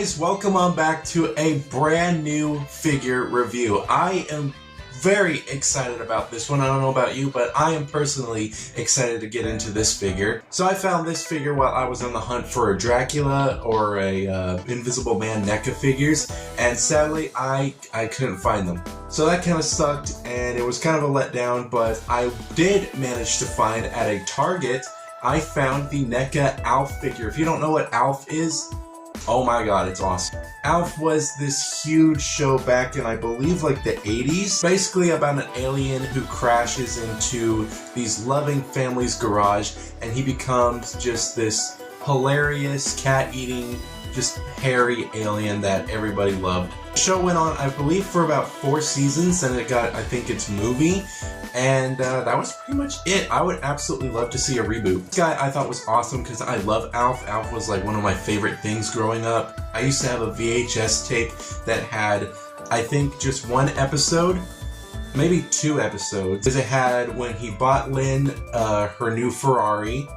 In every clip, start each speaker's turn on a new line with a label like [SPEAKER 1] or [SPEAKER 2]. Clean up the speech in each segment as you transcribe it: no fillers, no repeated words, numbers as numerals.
[SPEAKER 1] guys, welcome on back to a brand new figure review. I am very excited about this one. I don't know about you, but I am personally excited to get into this figure. So I found this figure while I was on the hunt for a Dracula or a Invisible Man NECA figures, and sadly I couldn't find them. So that kind of sucked, and it was kind of a letdown, but I did manage to find at a Target, I found the Neca ALF figure. If you don't know what ALF is, oh my god, it's awesome. ALF was this huge show back in, I believe, like the 80s. Basically about an alien who crashes into these loving family's garage, and he becomes just this hilarious, cat-eating, just hairy alien that everybody loved. The show went on, I believe, for about 4 seasons, and it got, I think, its movie. And that was pretty much it. I would absolutely love to see a reboot. This guy I thought was awesome because I love ALF. ALF was like one of my favorite things growing up. I used to have a VHS tape that had, I think, just 1 episode, maybe 2 episodes. It had when he bought Lynn her new Ferrari,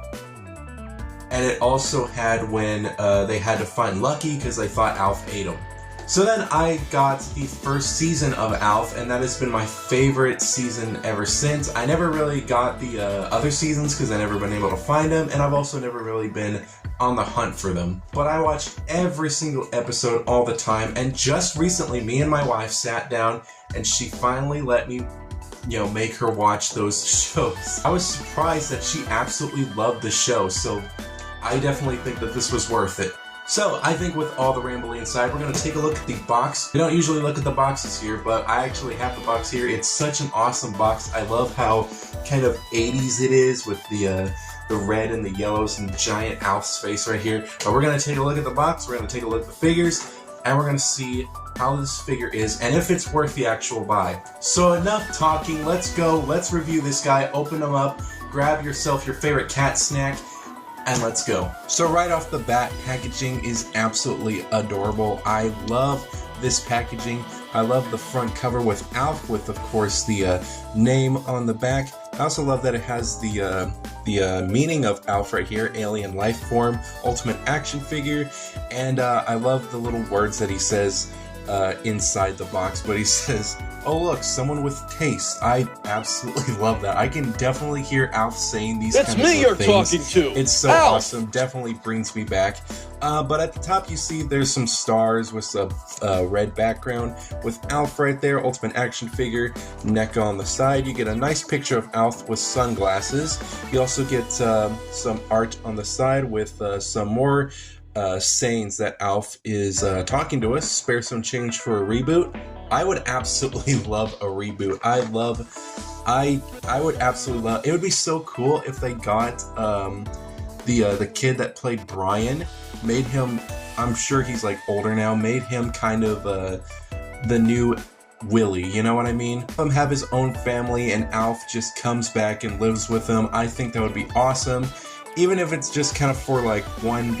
[SPEAKER 1] and it also had when they had to find Lucky because they thought ALF ate him. So then I got the first season of ALF, and that has been my favorite season ever since. I never really got the other seasons because I never been able to find them, and I've also never really been on the hunt for them. But I watched every single episode all the time, and just recently me and my wife sat down and she finally let me, make her watch those shows. I was surprised that she absolutely loved the show, so I definitely think that this was worth it. So, I think with all the rambling aside, we're going to take a look at the box. We don't usually look at the boxes here, but I actually have the box here. It's such an awesome box. I love how kind of 80s it is with the red and the yellows and giant ALF's face right here. But we're going to take a look at the box, we're going to take a look at the figures, and we're going to see how this figure is and if it's worth the actual buy. So enough talking, let's go, let's review this guy, open him up, grab yourself your favorite cat snack, and let's go. So right off the bat, packaging is absolutely adorable. I love this packaging. I love the front cover with ALF, with of course the name on the back. I also love that it has the meaning of ALF right here, alien life form, ultimate action figure, and I love the little words that he says inside the box, but he says, "Oh look, someone with taste." I absolutely love that. I can definitely hear ALF saying these kinds of things. That's me you're talking to! It's so awesome, definitely brings me back. But at the top you see there's some stars with a red background with ALF right there, ultimate action figure, NECA on the side. You get a nice picture of ALF with sunglasses. You also get some art on the side with some more sayings that ALF is talking to us. Spare some change for a reboot. I would absolutely love a reboot. I would absolutely love. It would be so cool if they got the kid that played Brian, made him. I'm sure he's like older now. Made him kind of the new Willie. You know what I mean? Have his own family, and ALF just comes back and lives with them. I think that would be awesome. Even if it's just kind of for like one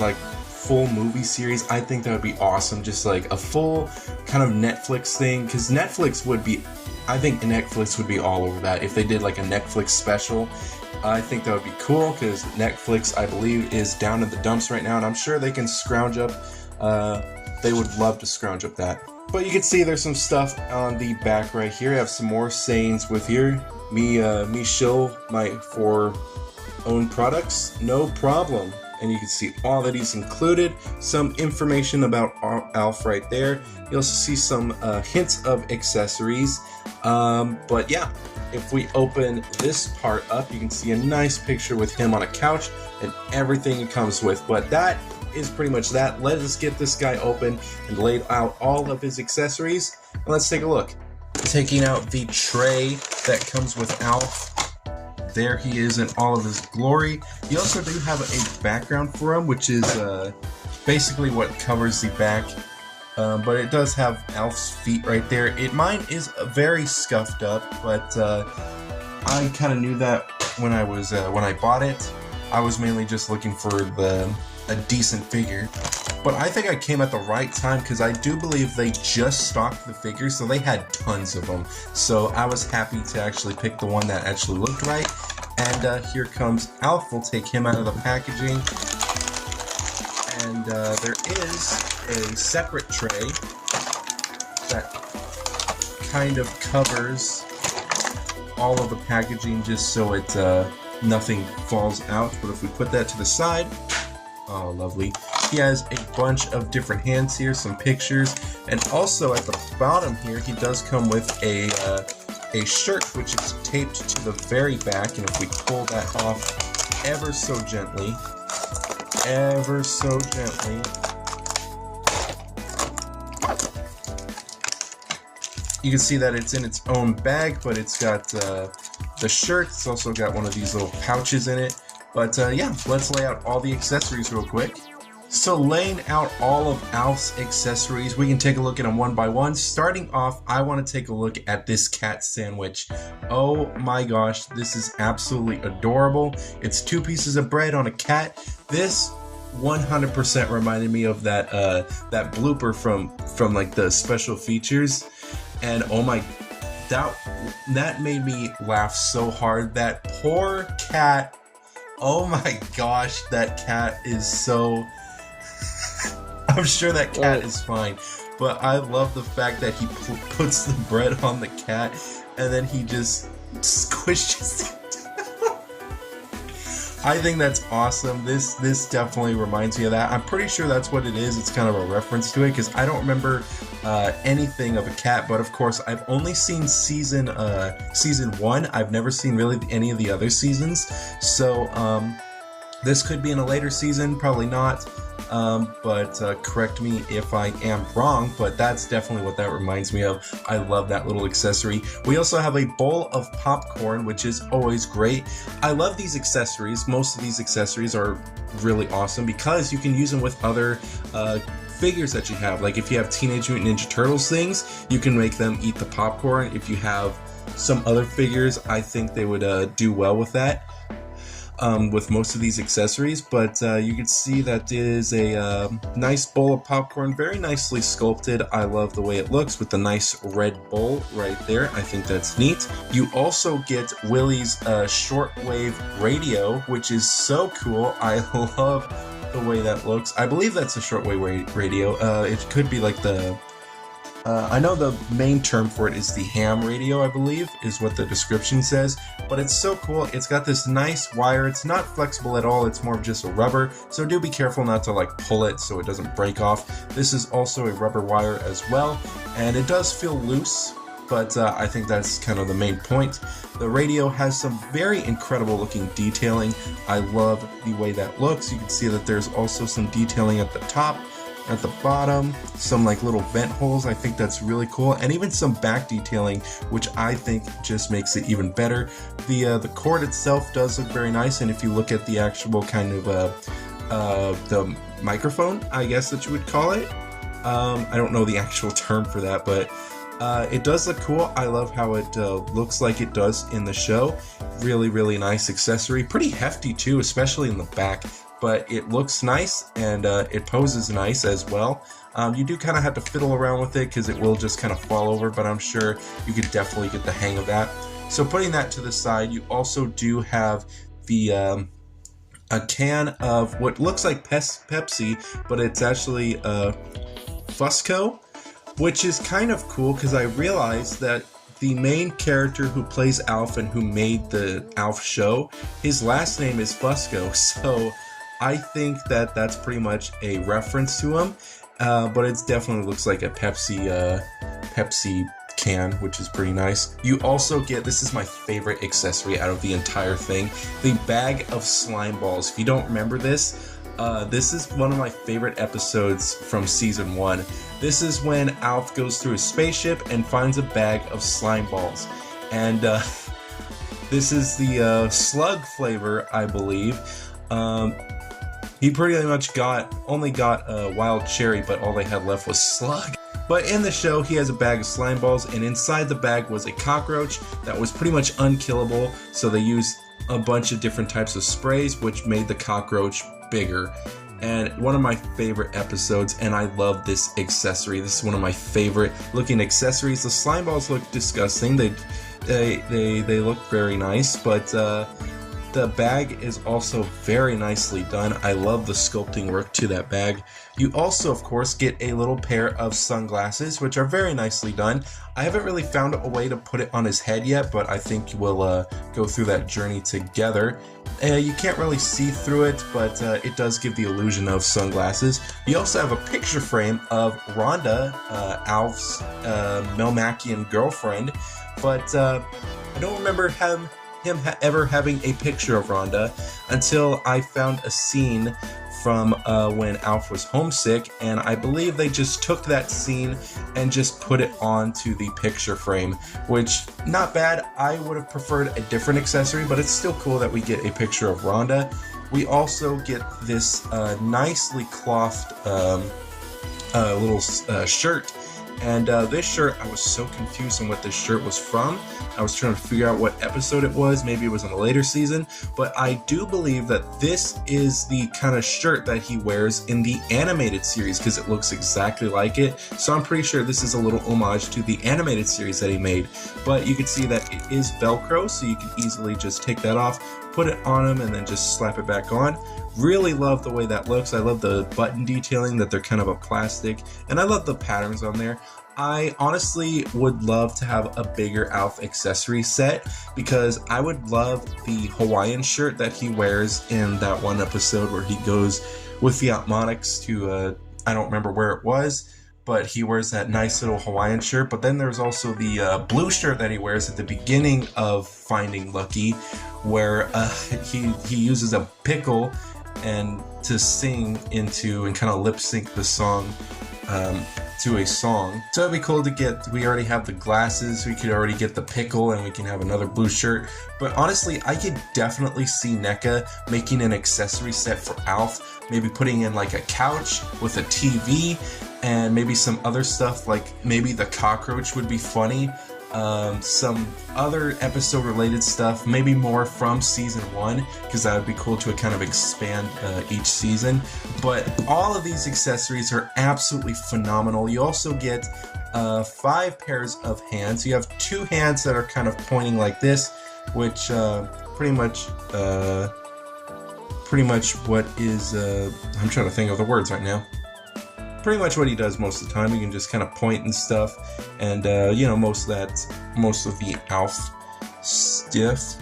[SPEAKER 1] full movie series, I think that would be awesome. Just like a full kind of Netflix thing, because I think Netflix would be all over that if they did like a Netflix special. I think that would be cool because Netflix, I believe, is down in the dumps right now, and I'm sure they can scrounge up, they would love to scrounge up that. But you can see there's some stuff on the back right here. I have some more sayings with here. Me shill my for own products, no problem. And you can see all that he's included, some information about ALF right there. You also see some hints of accessories. But yeah, if we open this part up, you can see a nice picture with him on a couch and everything it comes with. But that is pretty much that. Let us get this guy open and laid out all of his accessories. And let's take a look. Taking out the tray that comes with ALF. There he is in all of his glory. You also do have a background for him, which is basically what covers the back. But it does have ALF's feet right there. Mine is very scuffed up, but I kind of knew that when I bought it. I was mainly just looking for a decent figure. But I think I came at the right time because I do believe they just stocked the figures, so they had tons of them. So I was happy to actually pick the one that actually looked right. And here comes ALF. We'll take him out of the packaging. And there is a separate tray that kind of covers all of the packaging just so it nothing falls out. But if we put that to the side, oh lovely, he has a bunch of different hands here, some pictures, and also at the bottom here he does come with a shirt which is taped to the very back, and if we pull that off ever so gently, you can see that it's in its own bag, but it's got the shirt. It's also got one of these little pouches in it. But yeah, let's lay out all the accessories real quick. So laying out all of Alf's accessories, we can take a look at them one by one. Starting off, I want to take a look at this cat sandwich. Oh my gosh, this is absolutely adorable. It's 2 pieces of bread on a cat. This 100% reminded me of that that blooper from like the special features. And oh my, that made me laugh so hard. That poor cat. Oh my gosh, that cat is so... I'm sure that cat is fine, but I love the fact that he puts the bread on the cat and then he just squishes it. I think that's awesome. This definitely reminds me of that. I'm pretty sure that's what it is. It's kind of a reference to it because I don't remember anything of a cat, but of course I've only seen season 1. I've never seen really any of the other seasons, so this could be in a later season, probably not. But correct me if I am wrong, but that's definitely what that reminds me of. I love that little accessory. We also have a bowl of popcorn, which is always great. I love these accessories. Most of these accessories are really awesome because you can use them with other figures that you have. Like if you have Teenage Mutant Ninja Turtles things, you can make them eat the popcorn. If you have some other figures, I think they would do well with that. With most of these accessories, but you can see that it is a nice bowl of popcorn, very nicely sculpted. I love the way it looks with the nice red bowl right there. I think that's neat. You also get Willie's shortwave radio, which is so cool. I love the way that looks. I believe that's a shortwave radio. It could be like the I know the main term for it is the ham radio, I believe, is what the description says, but it's so cool. It's got this nice wire. It's not flexible at all. It's more of just a rubber, so do be careful not to like pull it so it doesn't break off. This is also a rubber wire as well, and it does feel loose, but I think that's kind of the main point. The radio has some very incredible looking detailing. I love the way that looks. You can see that there's also some detailing at the top, at the bottom, some like little vent holes. I think that's really cool, and even some back detailing, which I think just makes it even better. The cord itself does look very nice, and if you look at the actual kind of the microphone, I guess that you would call it. I don't know the actual term for that, but it does look cool. I love how it looks like it does in the show. Really, really nice accessory. Pretty hefty too, especially in the back. But it looks nice, and it poses nice as well. You do kind of have to fiddle around with it because it will just kind of fall over, but I'm sure you could definitely get the hang of that. So putting that to the side, you also do have the a can of what looks like Pepsi, but it's actually Fusco, which is kind of cool because I realized that the main character who plays Alf and who made the Alf show, his last name is Fusco, so I think that that's pretty much a reference to him, but it definitely looks like a Pepsi can, which is pretty nice. You also get, this is my favorite accessory out of the entire thing, the bag of slime balls. If you don't remember this, this is one of my favorite episodes from season 1. This is when Alf goes through his spaceship and finds a bag of slime balls, and this is the slug flavor, I believe. He pretty much only got wild cherry, but all they had left was slug. But in the show, he has a bag of slime balls, and inside the bag was a cockroach that was pretty much unkillable, so they used a bunch of different types of sprays, which made the cockroach bigger. And one of my favorite episodes, and I love this accessory. This is one of my favorite looking accessories. The slime balls look disgusting. They look very nice, but The bag is also very nicely done. I love the sculpting work to that bag. You also, of course, get a little pair of sunglasses, which are very nicely done. I haven't really found a way to put it on his head yet, but I think we'll go through that journey together. You can't really see through it, but it does give the illusion of sunglasses. You also have a picture frame of Rhonda, Alf's Melmacian girlfriend, but I don't remember him ever having a picture of Rhonda until I found a scene from when Alf was homesick, and I believe they just took that scene and just put it onto the picture frame, which, not bad. I would have preferred a different accessory, but it's still cool that we get a picture of Rhonda. We also get this nicely clothed little shirt. And this shirt, I was so confused on what this shirt was from. I was trying to figure out what episode it was. Maybe it was in a later season. But I do believe that this is the kind of shirt that he wears in the animated series, because it looks exactly like it. So I'm pretty sure this is a little homage to the animated series that he made. But you can see that it is Velcro, so you can easily just take that off, put it on him, and then just slap it back on. Really love the way that looks. I love the button detailing, that they're kind of a plastic, and I love the patterns on there. I honestly would love to have a bigger Alf accessory set, because I would love the Hawaiian shirt that he wears in that one episode where he goes with the Otmonics to, I don't remember where it was, but he wears that nice little Hawaiian shirt. But then there's also the blue shirt that he wears at the beginning of Finding Lucky, where he uses a pickle and to sing into and kind of lip sync the song to a song. So it'd be cool to get, we already have the glasses, we could already get the pickle, and we can have another blue shirt. But honestly, I could definitely see Neca making an accessory set for Alf, maybe putting in like a couch with a TV and maybe some other stuff, like maybe the cockroach would be funny. Some other episode related stuff, maybe more from season 1, because that would be cool to kind of expand each season. But all of these accessories are absolutely phenomenal. You also get 5 pairs of hands. You have 2 hands that are kind of pointing like this, which pretty much what is I'm trying to think of the words right now. Pretty much what he does most of the time. You can just kind of point and stuff, and you know, most of the Alf stuff.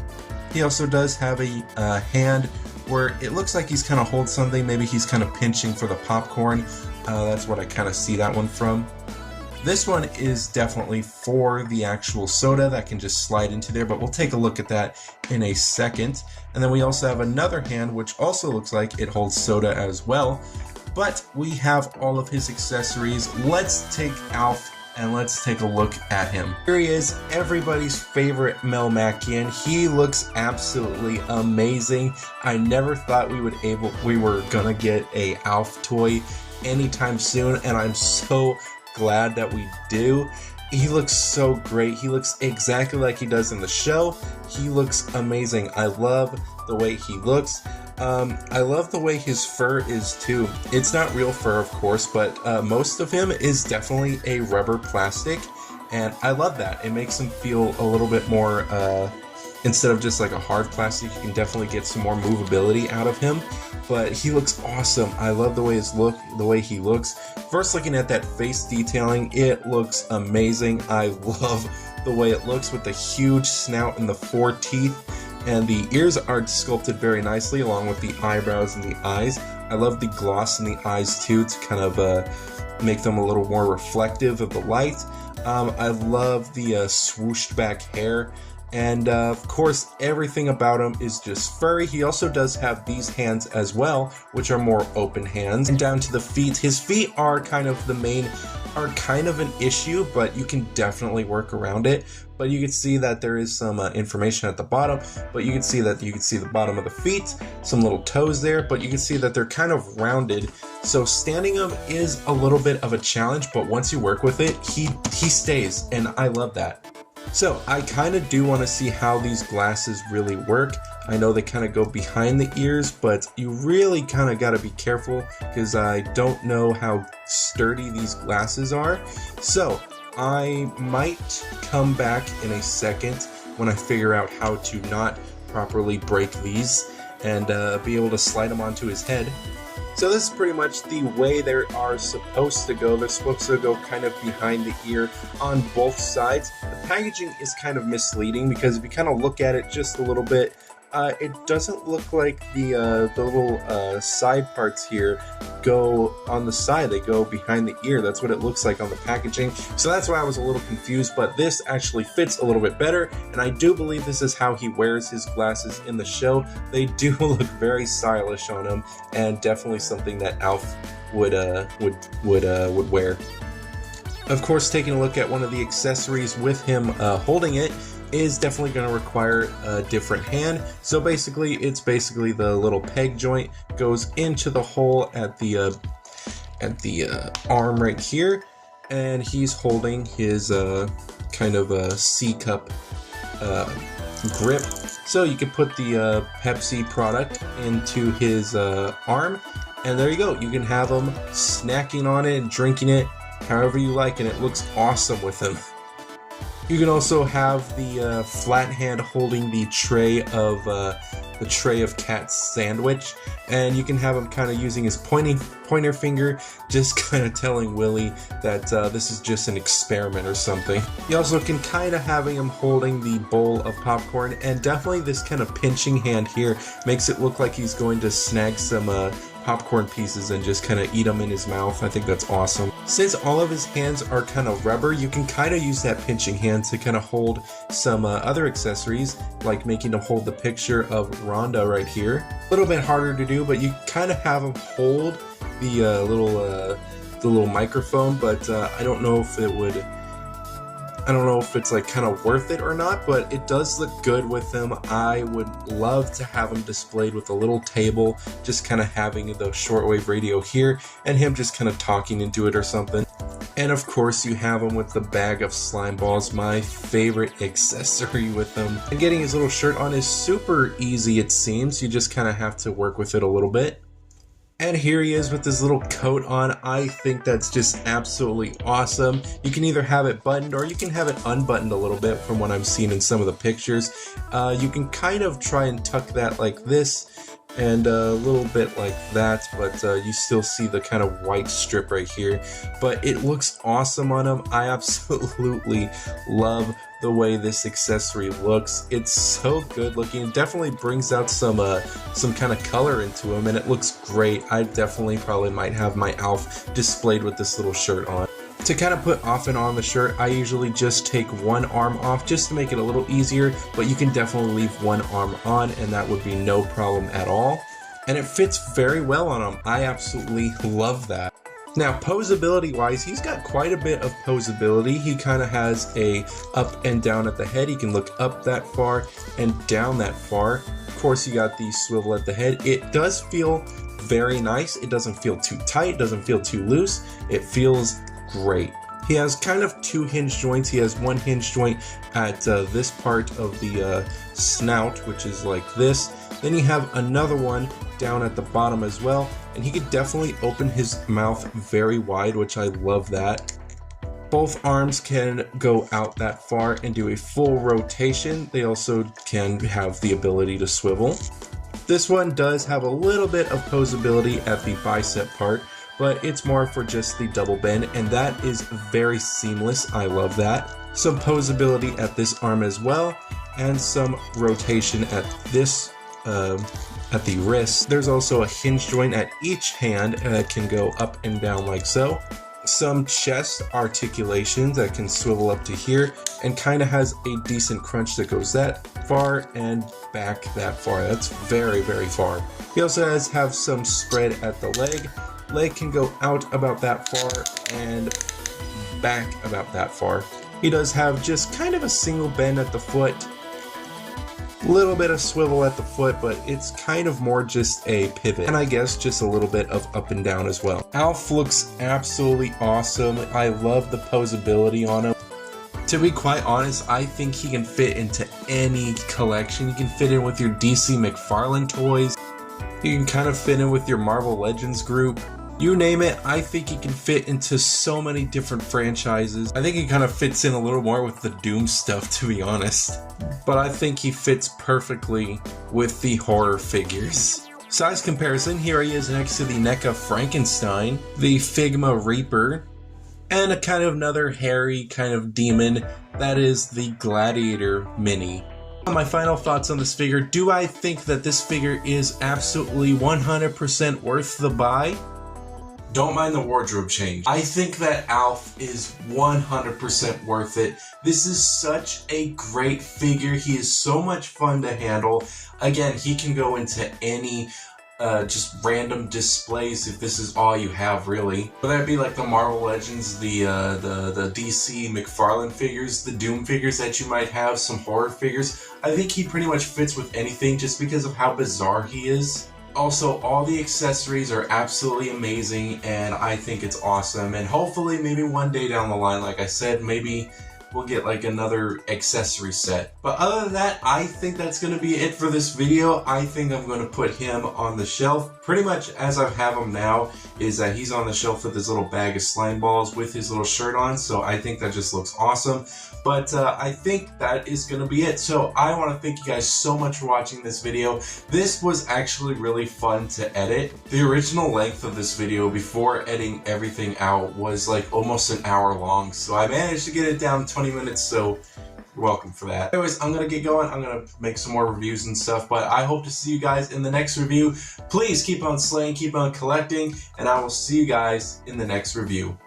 [SPEAKER 1] He also does have a hand where it looks like he's kind of holding something. Maybe he's kind of pinching for the popcorn. That's what I kind of see that one from. This one is definitely for the actual soda that can just slide into there, but we'll take a look at that in a second. And then we also have another hand which also looks like it holds soda as well. But we have all of his accessories. Let's take Alf and let's take a look at him. Here he is, everybody's favorite Melmacian. He looks absolutely amazing. I never thought we were gonna get a Alf toy anytime soon, and I'm so glad that we do. He looks so great. He looks exactly like he does in the show. He looks amazing. I love the way he looks. I love the way his fur is too. It's not real fur, of course, but most of him is definitely a rubber plastic, and I love that. It makes him feel a little bit more, instead of just like a hard plastic, you can definitely get some more movability out of him. But he looks awesome. I love the way he looks. First, looking at that face detailing, it looks amazing. I love the way it looks with the huge snout and the 4 teeth. And the ears are sculpted very nicely, along with the eyebrows and the eyes. I love the gloss in the eyes too, to kind of make them a little more reflective of the light. I love the swooshed back hair. And of course, everything about him is just furry. He also does have these hands as well, which are more open hands. And down to the feet. His feet are kind of an issue, but you can definitely work around it. But you can see that there is some information at the bottom, but you can see the bottom of the feet, some little toes there, but you can see that they're kind of rounded. So standing them is a little bit of a challenge, but once you work with it, he stays, and I love that. So I kind of do want to see how these glasses really work. I know they kind of go behind the ears, but you really kind of got to be careful, because I don't know how sturdy these glasses are. So I might come back in a second when I figure out how to not properly break these and be able to slide them onto his head. So this is pretty much the way they are supposed to go. They're supposed to go kind of behind the ear on both sides. The packaging is kind of misleading because if you kind of look at it just a little bit, it doesn't look like the little side parts here go on the side. They go behind the ear. That's what it looks like on the packaging. So that's why I was a little confused, but this actually fits a little bit better, and I do believe this is how he wears his glasses in the show. They do look very stylish on him, and definitely something that Alf would wear. Of course, taking a look at one of the accessories with him holding it is definitely going to require a different hand. So basically, it's basically the little peg joint goes into the hole at the arm right here, and he's holding his kind of a C cup grip. So you can put the Pepsi product into his arm, and there you go. You can have him snacking on it and drinking it however you like, and it looks awesome with him. You can also have the flat hand holding the tray of Cat's sandwich, and you can have him kind of using his pointer finger, just kind of telling Willy that this is just an experiment or something. You also can kind of having him holding the bowl of popcorn, and definitely this kind of pinching hand here makes it look like he's going to snag some popcorn pieces and just kind of eat them in his mouth. I think that's awesome. Since all of his hands are kind of rubber, you can kind of use that pinching hand to kind of hold some other accessories, like making him hold the picture of Rhonda right here. A little bit harder to do, but you kind of have him hold the little microphone, but I don't know if it would. I don't know if it's like kind of worth it or not, but it does look good with him. I would love to have him displayed with a little table, just kind of having the shortwave radio here and him just kind of talking into it or something. And of course you have him with the bag of slime balls, my favorite accessory with him. And getting his little shirt on is super easy, it seems. You just kind of have to work with it a little bit. And here he is with his little coat on. I think that's just absolutely awesome. You can either have it buttoned or you can have it unbuttoned a little bit from what I'm seeing in some of the pictures. You can kind of try and tuck that like this and a little bit like that, but you still see the kind of white strip right here. But it looks awesome on him. I absolutely love the way this accessory looks. It's so good looking. It definitely brings out some kind of color into him, and it looks great. I definitely probably might have my Alf displayed with this little shirt on. To kind of put off and on the shirt, I usually just take one arm off just to make it a little easier, but you can definitely leave one arm on and that would be no problem at all. And it fits very well on him. I absolutely love that. Now, posability wise, he's got quite a bit of posability. He kind of has a up and down at the head. He can look up that far and down that far. Of course, you got the swivel at the head. It does feel very nice. It doesn't feel too tight, doesn't feel too loose. It feels great. He has kind of two hinge joints. He has one hinge joint at this part of the snout, which is like this. Then you have another one down at the bottom as well, and he could definitely open his mouth very wide, which I love that. Both arms can go out that far and do a full rotation. They also can have the ability to swivel. This one does have a little bit of posability at the bicep part, but it's more for just the double bend, and that is very seamless. I love that. Some posability at this arm as well, and some rotation at this at the wrist. There's also a hinge joint at each hand that can go up and down like so. Some chest articulations that can swivel up to here, and kind of has a decent crunch that goes that far and back that far. That's very, very far. He also have some spread at the leg. Leg can go out about that far and back about that far. He does have just kind of a single bend at the foot, little bit of swivel at the foot, but it's kind of more just a pivot, and I guess just a little bit of up and down as well. Alf looks absolutely awesome. I love the posability on him. To be quite honest, I think he can fit into any collection. You can fit in with your DC McFarlane toys. You can kind of fit in with your Marvel Legends group. You name it, I think he can fit into so many different franchises. I think he kind of fits in a little more with the Doom stuff, to be honest. but I think he fits perfectly with the horror figures. Size comparison, here he is next to the NECA Frankenstein, the Figma Reaper, and a kind of another hairy kind of demon that is the Gladiator Mini. My final thoughts on this figure, do I think that this figure is absolutely 100% worth the buy? Don't mind the wardrobe change. I think that ALF is 100% worth it. This is such a great figure. He is so much fun to handle. Again, he can go into any just random displays if this is all you have, really. Whether that be like the Marvel Legends, the DC McFarlane figures, the Doom figures that you might have, some horror figures. I think he pretty much fits with anything just because of how bizarre he is. Also, all the accessories are absolutely amazing, and I think it's awesome. And hopefully, maybe one day down the line, like I said, maybe we'll get like another accessory set. But other than that, I think that's going to be it for this video. I think I'm going to put him on the shelf pretty much as I have him now, is that he's on the shelf with his little bag of slime balls with his little shirt on. So I think that just looks awesome. But I think that is going to be it. So I want to thank you guys so much for watching this video. This was actually really fun to edit. The original length of this video before editing everything out was like almost an hour long. So I managed to get it down to 20 minutes. So you're welcome for that. Anyways, I'm going to get going. I'm going to make some more reviews and stuff. But I hope to see you guys in the next review. Please keep on slaying, keep on collecting. And I will see you guys in the next review.